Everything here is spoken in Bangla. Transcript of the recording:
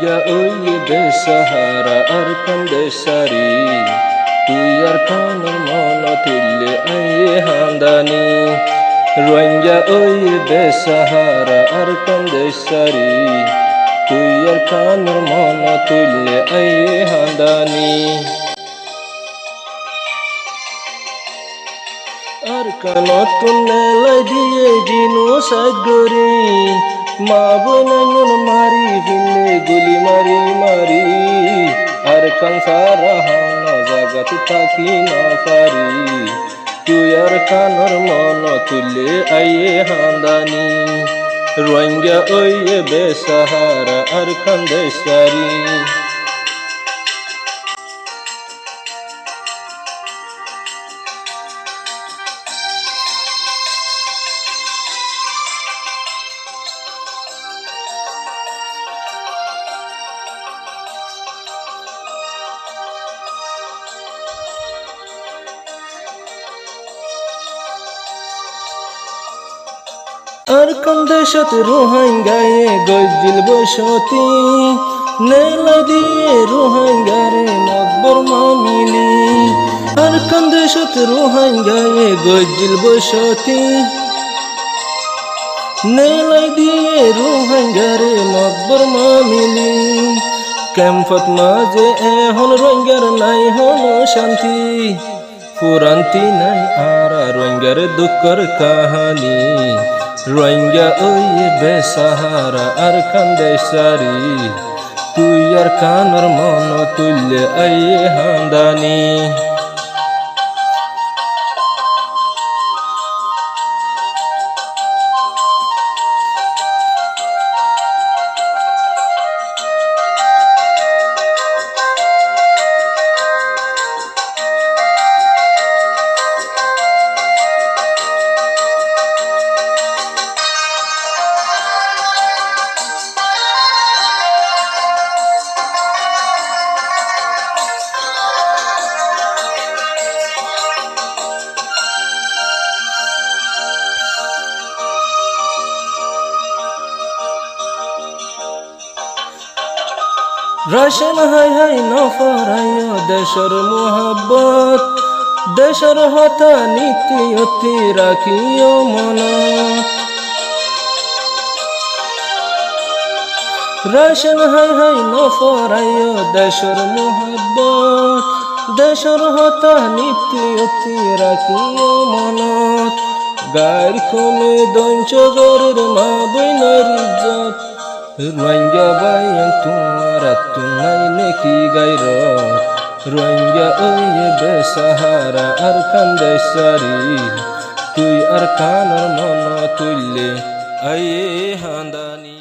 রোহিঙ্গা ওই বেসাহারা আর কান্দেশারি তুই আর কানের মন তুললে আইয়ে হান্দানি রোহিঙ্গা ওই বেসাহারা আর কান্দেশারি তুই আর কানের মন তুললে আইয়ে হান্দানি আর কান তুলে দিয়ে জিনু সাগরি মা বোন মারি ফিলে গুলি মারি মারি আর কান সারা হান জাগাত থাকি না পারি তুই আর কানর মন তুলে আইয়ে হান্দানি রোহিঙ্গা ওই বেসাহারা আর কান্দেশারি আর কোন দেশত রোহিঙ্গায়ে গজিল বসতি নেলা দিয়ে রোহিঙ্গারে মকবর মামিলি আর কোন দেশত রোহিঙ্গায়ে গজিল বসতি নেলা দিয়ে রোহিঙ্গারে মকবর মামিলি ক্যাম্পত মাঝে এখন রোহিঙ্গার নাই হলো শান্তি পুরান্তি নাই আর রোহিঙ্গার দুঃখর কাহানি রোহিঙ্গা ওই বেসাহারা আর কান্দেশারি তুই আর কানর মন তুললে আইয়ে হান্দানি রাশন হাই হাই নফরাইয় দেশর মোহাব্বত দেশর হতা নীতি অতি রাখিও মন রাশন হাই হাই নফরাইয় দেশর মোহাব্বত দেশর হতা নীতি অতি রাখিও মন গায়ের কমে দঞ্চগরের মা বইনের ইজ্জত রোহিঙ্গা বাইন তোমার তুনাই নেকি গাইর রোহিঙ্গা ওই বেসাহারা আর কান্দেশারি তুই আর কানর মন তুললে আইয়ে হান্দানি।